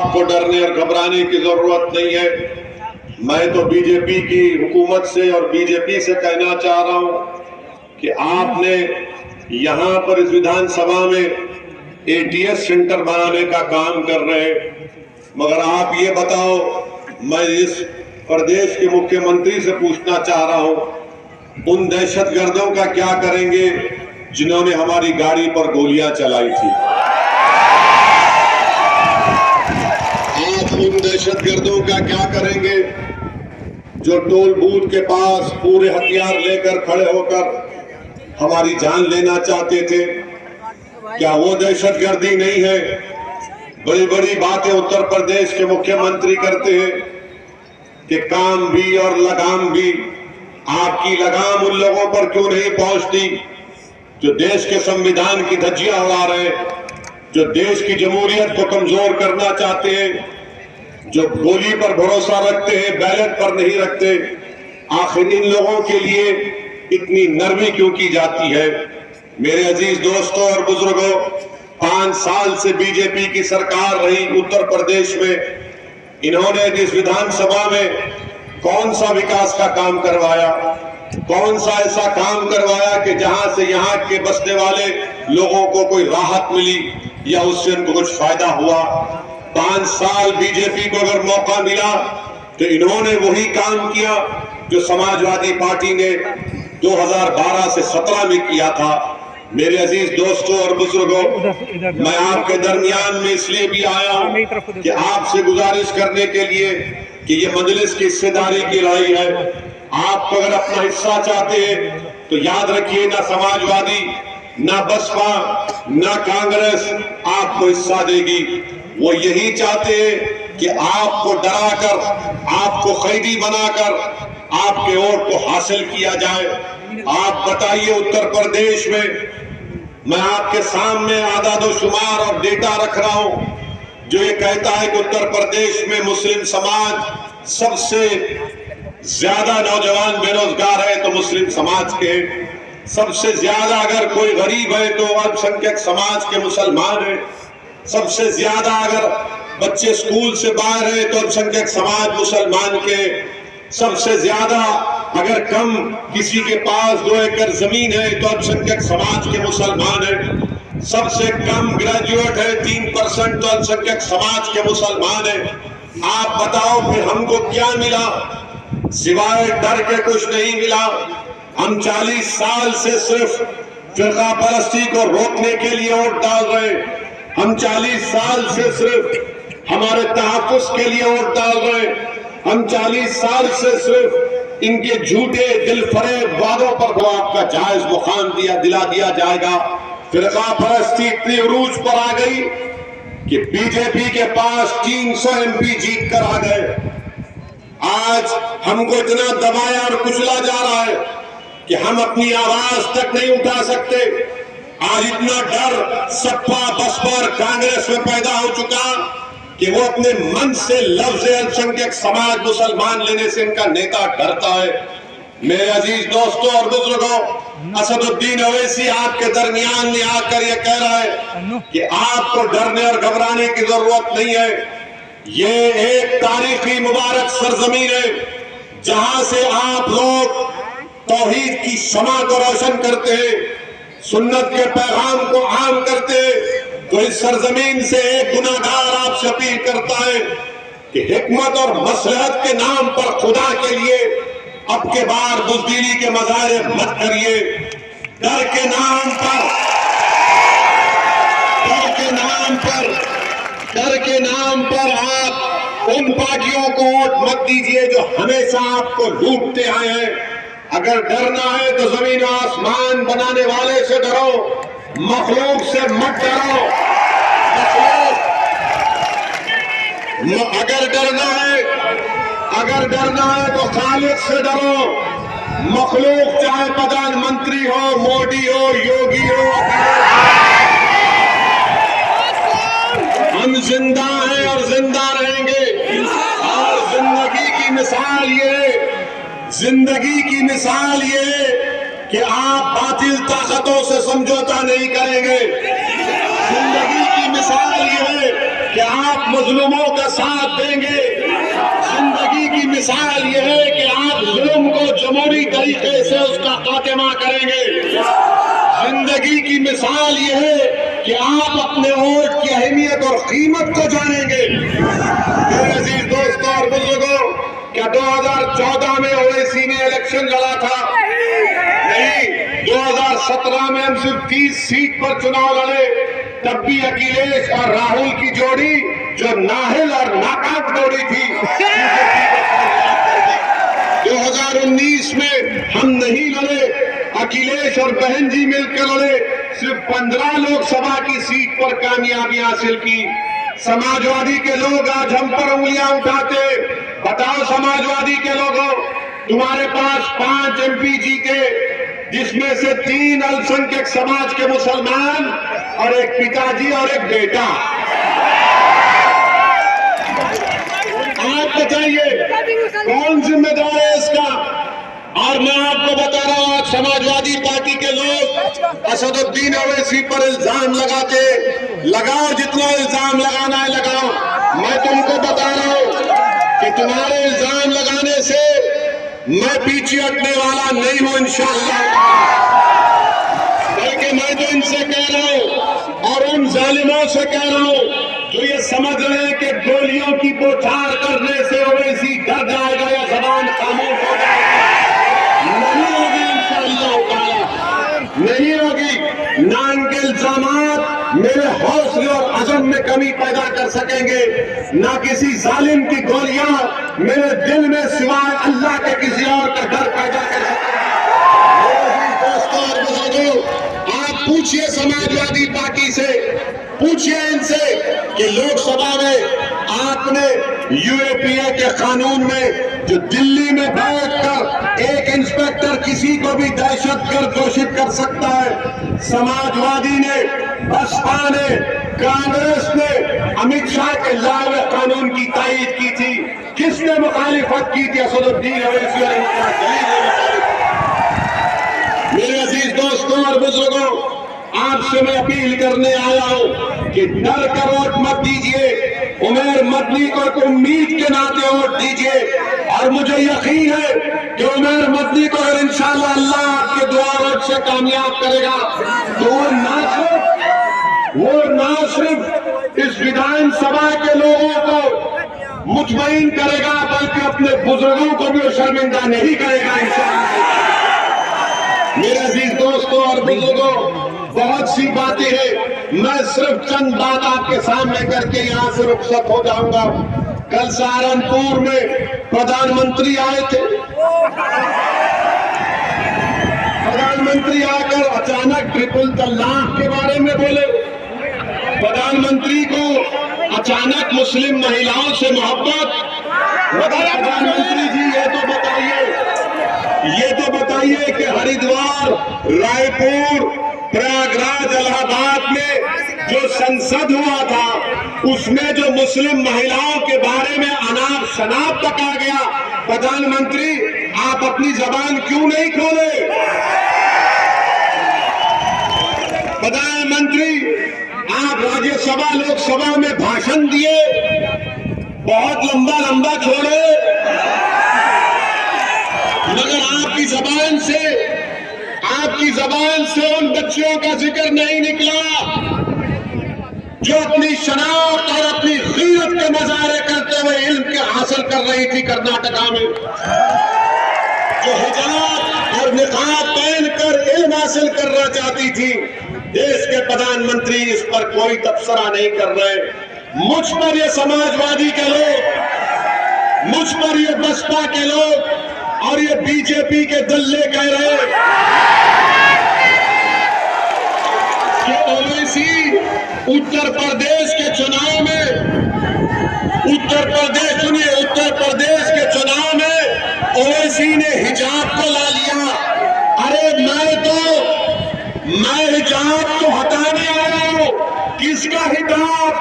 आपको डरने और घबराने की जरूरत नहीं है। मैं तो बीजेपी की हुकूमत से और बीजेपी से कहना चाह रहा हूं कि आपने यहां पर इस विधानसभा में एटीएस सेंटर बनाने का काम कर रहे हैं, मगर आप ये बताओ, मैं इस प्रदेश के मुख्यमंत्री से पूछना चाह रहा हूं, उन दहशतगर्दों का क्या करेंगे जिन्होंने हमारी गाड़ी पर गोलियां चलाई थी? आप उन दहशतगर्दों का क्या करेंगे जो टोल बूथ के पास पूरे हथियार लेकर खड़े होकर हमारी जान लेना चाहते थे? क्या वो दहशतगर्दी नहीं है? बड़ी बड़ी बातें उत्तर प्रदेश के मुख्यमंत्री करते हैं कि काम भी और लगाम भी। आपकी लगाम उन लोगों पर क्यों नहीं पहुंचती जो देश के संविधान की धज्जियां उड़ा रहे हैं, जो देश की जमहूरियत को कमजोर करना चाहते हैं, जो गोली पर भरोसा रखते हैं, बैलेट पर नहीं रखते? आखिर इन लोगों के लिए इतनी नरमी क्यों की जाती है? मेरे अजीज दोस्तों और बुजुर्गों, 5 साल से बीजेपी की सरकार रही उत्तर प्रदेश में, इन्होंने इस विधानसभा में कौन सा विकास का काम करवाया? कौन सा ऐसा काम करवाया कि जहां से यहां के बसने वाले लोगों को कोई राहत मिली या उससे उनको कुछ फायदा हुआ? 5 साल बीजेपी को अगर मौका मिला तो इन्होंने वही काम किया जो समाजवादी पार्टी ने 2012 से 17 में किया था। मेरे अजीज दोस्तों और बुजुर्गों, मैं आपके दरमियान में इसलिए भी आया हूं कि आपसे गुजारिश करने के लिए कि ये मजलिस की हिस्सेदारी की लड़ाई है। आप अगर अपना हिस्सा चाहते हैं तो याद रखिए, ना समाजवादी, ना बसपा, ना कांग्रेस आपको हिस्सा देगी। वो यही चाहते हैं कि आपको डराकर, आपको कैदी बनाकर आपके वोट को हासिल किया जाए। आप बताइए, उत्तर प्रदेश में मैं आपके सामने आदाद-ओ-शुमार और डेटा रख रहा हूं जो ये कहता है कि उत्तर प्रदेश में मुस्लिम समाज सबसे ज्यादा नौजवान बेरोजगार है तो मुस्लिम समाज के, सबसे ज्यादा अगर कोई गरीब है तो अल्पसंख्यक समाज के मुसलमान है, सबसे ज्यादा अगर बच्चे स्कूल से बाहर है तो अल्पसंख्यक समाज मुसलमान के, सबसे ज्यादा अगर कम किसी के पास 2 एकड़ जमीन है तो अल्पसंख्यक समाज के मुसलमान है, सबसे कम ग्रेजुएट है 3% तो अल्पसंख्यक समाज के मुसलमान है। आप बताओ फिर हमको क्या मिला? सिवाय डर के कुछ नहीं मिला। हम 40 साल से सिर्फ फिरका परस्ती को रोकने के लिए वोट डाल रहे। हम 40 साल से सिर्फ हमारे तहफ्फुज़ के लिए वोट डाल रहे। हम 40 साल से सिर्फ इनके झूठे दिलफरेब वादों पर को आपका जायज मुकाम दिला दिया जाएगा। फिरका परस्ती इतनी उरूज पर आ गई कि बीजेपी के पास 300 MP जीत कर आ गए। आज हमको इतना दबाया और कुचला जा रहा है कि हम अपनी आवाज तक नहीं उठा सकते। आज इतना डर सपा, बसपा और कांग्रेस में पैदा हो चुका कि वो अपने मन से लफ्ज अल्पसंख्यक समाज मुसलमान लेने से इनका नेता डरता है। मेरे अजीज दोस्तों और बुजुर्गों, असदुद्दीन ओवैसी आपके दरमियान में आकर ये कह रहा है कि आपको डरने और घबराने की जरूरत नहीं है। ये एक तारीखी मुबारक सरजमीन है जहां से आप लोग तौहीद की शमा को रोशन करते हैं, सुन्नत के पैगाम को आम करते हैं। तो इस सरजमीन से एक गुनाहगार आपसे अपील करता है कि हिकमत और मसलहत के नाम पर खुदा के लिए अब के बार बुज़दिली के मज़ारे मत करिए। डर के नाम पर, डर के नाम पर, डर के नाम पर आप उन पार्टियों को वोट मत दीजिए जो हमेशा आपको लूटते आए हैं। अगर डरना है तो जमीन आसमान बनाने वाले से डरो, मखलूक से मत डरो। अगर डरना है तो खालिक से डरो। मखलूक चाहे प्रधानमंत्री हो, मोदी हो, योगी हो, हम जिंदा हैं और जिंदा रहेंगे। और जिंदगी की मिसाल ये कि आप बातिल ताकतों से समझौता नहीं करेंगे। जिंदगी की मिसाल ये है कि आप मजलूमों का साथ देंगे। जिंदगी की मिसाल यह है कि आप जुल्म को जमहूरी तरीके से उसका खात्मा करेंगे। जिंदगी की मिसाल यह है कि आप अपने वोट की अहमियत और कीमत को जानेंगे। मेरे अजीज दोस्तों और बुजुर्गों, क्या 2014 में ओवैसी ने इलेक्शन लड़ा था? नहीं। 2017 में हम सिर्फ 30 सीट पर चुनाव लड़े, तब भी अखिलेश और राहुल की जोड़ी जो नाहिल और नाकाम जोड़ी थी 2019 में हम नहीं लड़े, अखिलेश और बहन जी मिलकर लड़े, सिर्फ 15 लोकसभा की सीट पर कामयाबी हासिल की। समाजवादी के लोग आज हम पर उंगलियां उठाते। बताओ समाजवादी के लोगों, तुम्हारे पास 5 MP जीते, जिसमें से 3 अल्पसंख्यक समाज के मुसलमान और एक पिताजी और एक बेटा। आप बताइए कौन जिम्मेदार है इसका? और मैं आपको बता रहा हूं, आज समाजवादी पार्टी के लोग असदुद्दीन ओवैसी पर इल्जाम लगाते। लगाओ, जितना इल्जाम लगाना है लगाओ। मैं तुमको बता रहा हूं कि तुम्हारे इल्जाम लगाने से मैं पीछे हटने वाला नहीं हूं इंशाअल्लाह। बल्कि मैं तो इनसे कह रहा हूं और उन जालिमों से कह रहा हूं जो ये समझ रहे हैं कि गोलियों की बौछार करने से ओवैसी डर जाएगा या जबान खामोश हो जाएगा। नहीं होगी इंशाअल्लाह ताला, नहीं होगी। ना इनके इल्जामात मेरे हौसले और अज़म में कमी पैदा कर सकेंगे, ना किसी जालिम की गोलियां मेरे दिल में सिवाय अल्लाह के किसी और का डर पैदा कर सकेंगे। दोस्तों और बुजुर्गों, आप पूछिए समाजवादी पार्टी से, पूछिए इनसे कि लोकसभा में आपने यूएपीए के कानून में जो दिल्ली में बैठकर एक इंस्पेक्टर किसी को भी दहशतगर्द घोषित कर सकता है, समाजवादी ने, बसपा ने, कांग्रेस ने अमित शाह के लाए हुए कानून की तायीद की थी। किसने मुखालिफत की थी? असदुद्दीन ओवैसी और मेरे अजीज दोस्तों और बुजुर्गों, आपसे मैं अपील करने आया हूं कि डर कर वोट मत दीजिए, उमर मदनी को एक उम्मीद के नाते वोट दीजिए। और मुझे यकीन है कि उमर मदनी को अगर इंशाअल्लाह अल्लाह आपके दुआ वोट से कामयाब करेगा तो वो ना सिर्फ इस विधानसभा के लोगों को मुतमईन करेगा, बल्कि अपने बुजुर्गों को भी शर्मिंदा नहीं करेगा इंशाअल्लाह। मेरे अजीज दोस्तों और बुजुर्गों, बहुत सी बातें हैं, मैं सिर्फ चंद बात आपके सामने करके यहां से रुखसत हो जाऊंगा। कल सहारनपुर में प्रधानमंत्री आए थे। प्रधानमंत्री आकर अचानक ट्रिपल तलाक के बारे में बोले। प्रधानमंत्री को अचानक मुस्लिम महिलाओं से मोहब्बत। प्रधानमंत्री जी ये तो बताइए कि हरिद्वार, रायपुर, प्रयागराज, इलाहाबाद में जो संसद हुआ था उसमें जो मुस्लिम महिलाओं के बारे में अनाप शनाप तक आ गया, प्रधानमंत्री आप अपनी जबान क्यों नहीं खोले? प्रधानमंत्री आप राज्यसभा लोकसभा में भाषण दिए, बहुत लंबा छोड़े, मगर आपकी जबान से उन बच्चियों का जिक्र नहीं निकला जो अपनी शनाख्त और अपनी गीरत के मुजाहरे करते हुए इल्म के हासिल कर रही थी कर्नाटका में, जो हिजाब और निकाब पहनकर इल्म हासिल करना चाहती थी। देश के प्रधानमंत्री इस पर कोई तबसरा नहीं कर रहे। मुझ पर ये समाजवादी के लोग, मुझ पर ये बसपा के लोग और ये बीजेपी के दल्ले कह रहे कि ओवैसी उत्तर प्रदेश के चुनाव में ओवैसी ने हिजाब को ला लिया। अरे मैं हिजाब को हटाने आया हूं। किसका हिजाब?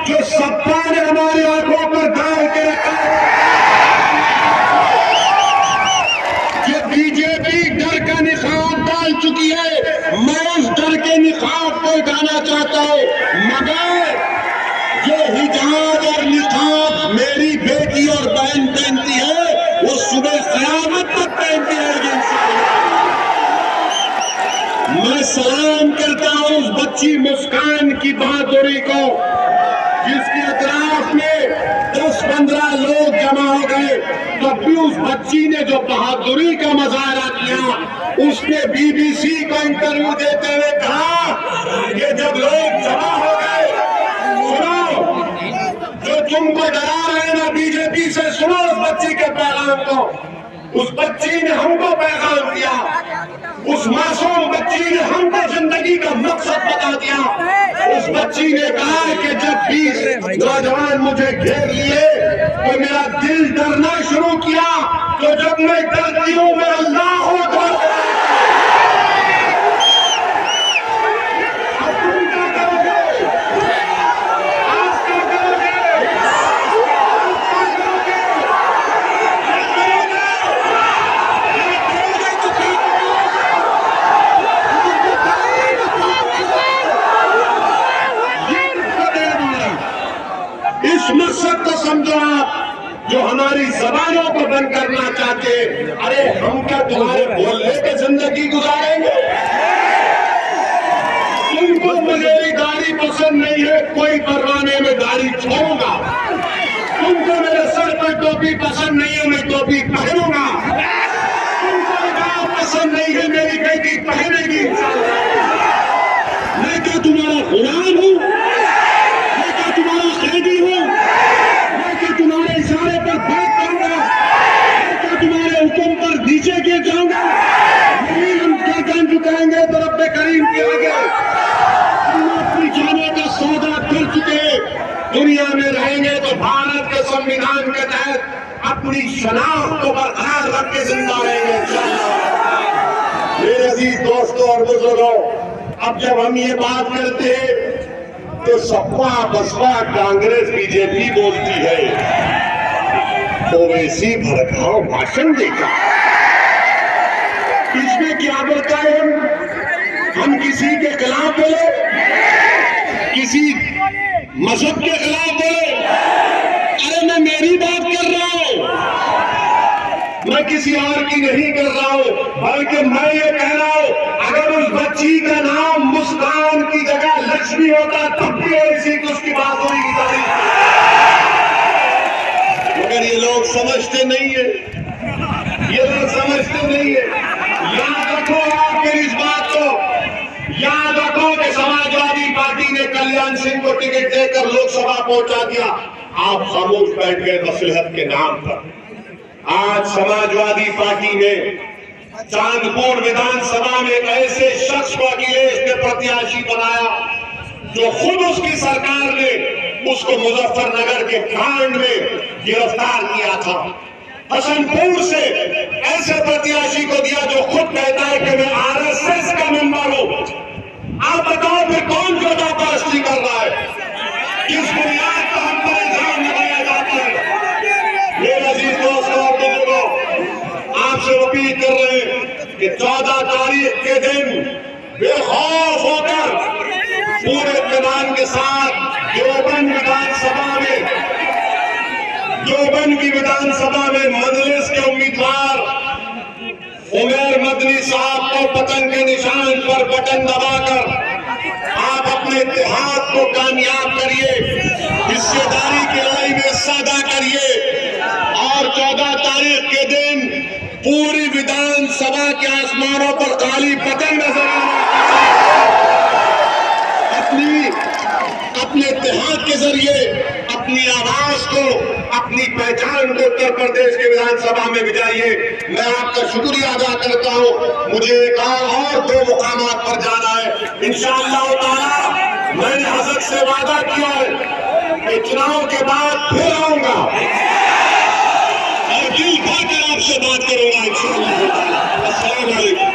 जो सत्ता ने हमारी आंखों पर डाल के रखा। ये बीजेपी डर का निकाब डाल चुकी है। मैं उस डर के निकाब को हटाना चाहता हूं, मगर जो हिजाब सलाम करता हूं उस बच्ची मुस्कान की बहादुरी को, जिसके अतराफ में 10-15 लोग जमा हो गए, तब भी उस बच्ची ने जो बहादुरी का मुजाहरा किया, उसने बीबीसी को इंटरव्यू देते हुए कहा कि जब लोग जमा हो गए, सुनो, जो तुमको डरा रहे ना बीजेपी से, सुनो उस बच्ची के पैगाम को। उस बच्ची ने हमको पैगाम दिया, उस मासूम बच्ची ने हमको जिंदगी का मकसद बता दिया। उस बच्ची ने कहा कि जब 20 नौजवान मुझे घेर लिए तो मेरा दिल डरना शुरू किया, तो जब मैं डरती हूं मैं अल्लाह अकबर। अब तुम क्या करोगे? आप क्या करोगे? इस मकसद को समझो आप, जो हमारी जबानों को बंद करना चाहते। अरे हम क्या तुम्हारे बोलने पे जिंदगी गुजारेंगे? तुमको मेरी दाढ़ी पसंद नहीं है, कोई परवाने में दाढ़ी छोड़ूंगा। तुमको मेरे सर पर टोपी पसंद नहीं है, मैं टोपी पहनूंगा। तुमको निकाब पसंद नहीं है, मेरी बेटी पहनेगी। मैं क्या तुम्हारा गुलाम हूं? मैं क्या तुम्हारा कैदी हूं? मैं क्या तुम्हारे इशारे पर बैठ जाऊंगा? मैं क्या तुम्हारे हुक्म पर नीचे गिर जाऊंगा? नहीं, हम गर्दन झुकाएंगे तो रब्बे करीम के आगे। हम अपनी जानों का सौदा कर चुके, दुनिया में रहेंगे तो भारत के संविधान के तहत अपनी शनाख्त को बरकरार रख के जिंदा रहेंगे इंशाअल्लाह। मेरे अजीज दोस्तों और बुजुर्गों, अब जब हम ये बात करते हैं तो सपा बसपा कांग्रेस बीजेपी बोलती है, ओवैसी भड़काओ भाषण देगा। इसमें क्या बोलता है? हम किसी के खिलाफ बोले, किसी मजहब के खिलाफ बोले? अरे मैं मेरी बात कर रहा हूं, मैं किसी और की नहीं कर रहा हूं, बल्कि मैं ये कह रहा हूं, अगर उस बच्ची का नाम मुस्कान की जगह लक्ष्मी होता तब भी ऐसी की उसकी बात होगी। मगर ये लोग समझते नहीं है, ये लोग समझते नहीं है। याद रखो आप फिर इस बात को, याद रखो कि समाजवादी पार्टी ने कल्याण सिंह को टिकट देकर लोकसभा पहुंचा दिया। आप खामोश बैठ गए मसलहत के नाम पर। आज समाजवादी पार्टी ने चांदपुर विधानसभा में एक ऐसे शख्स को अखिलेश ने प्रत्याशी बनाया जो खुद उसकी सरकार ने उसको मुजफ्फरनगर के कांड में गिरफ्तार किया था। हसनपुर से ऐसे प्रत्याशी को दिया जो खुद कहता है कि मैं आरएसएस का मेंबर हूं। आप बताओ फिर कौन जोधापरस्ती कर रहा है? किस बुनियाद पर हम पर इल्जाम लगाया जाता है? मेरे अजीज दोस्तों और बुजुर्गों, आपसे अपील कर रहे हैं कि 14 तारीख के दिन बेखौफ होकर पूरे इत्मीनान के साथ देवबंद की विधानसभा में मजलिस के उम्मीदवार उमर मदनी साहब को पतन के निशान पर बटन दबाकर आप अपने इत्तेहाद को कामयाब करिए, हिस्सेदारी की लड़ाई में हिस्सा अदा करिए और 14 तारीख के दिन पूरी विधानसभा के आसमानों पर काली पतंग नजर अपने इत्तेहाद के जरिए अपनी आवाज को, अपनी पहचान को उत्तर प्रदेश के विधानसभा में भिजाइए। मैं आपका शुक्रिया अदा करता हूं। मुझे एक और 2 मुकामात पर जाना है इंशाअल्लाह ताला। मैंने हजरत से वादा किया है कि चुनाव के बाद फिर आऊंगा और दिल भर कर आपसे बात करूंगा इंशाअल्लाह ताला। अस्सलाम वालेकुम।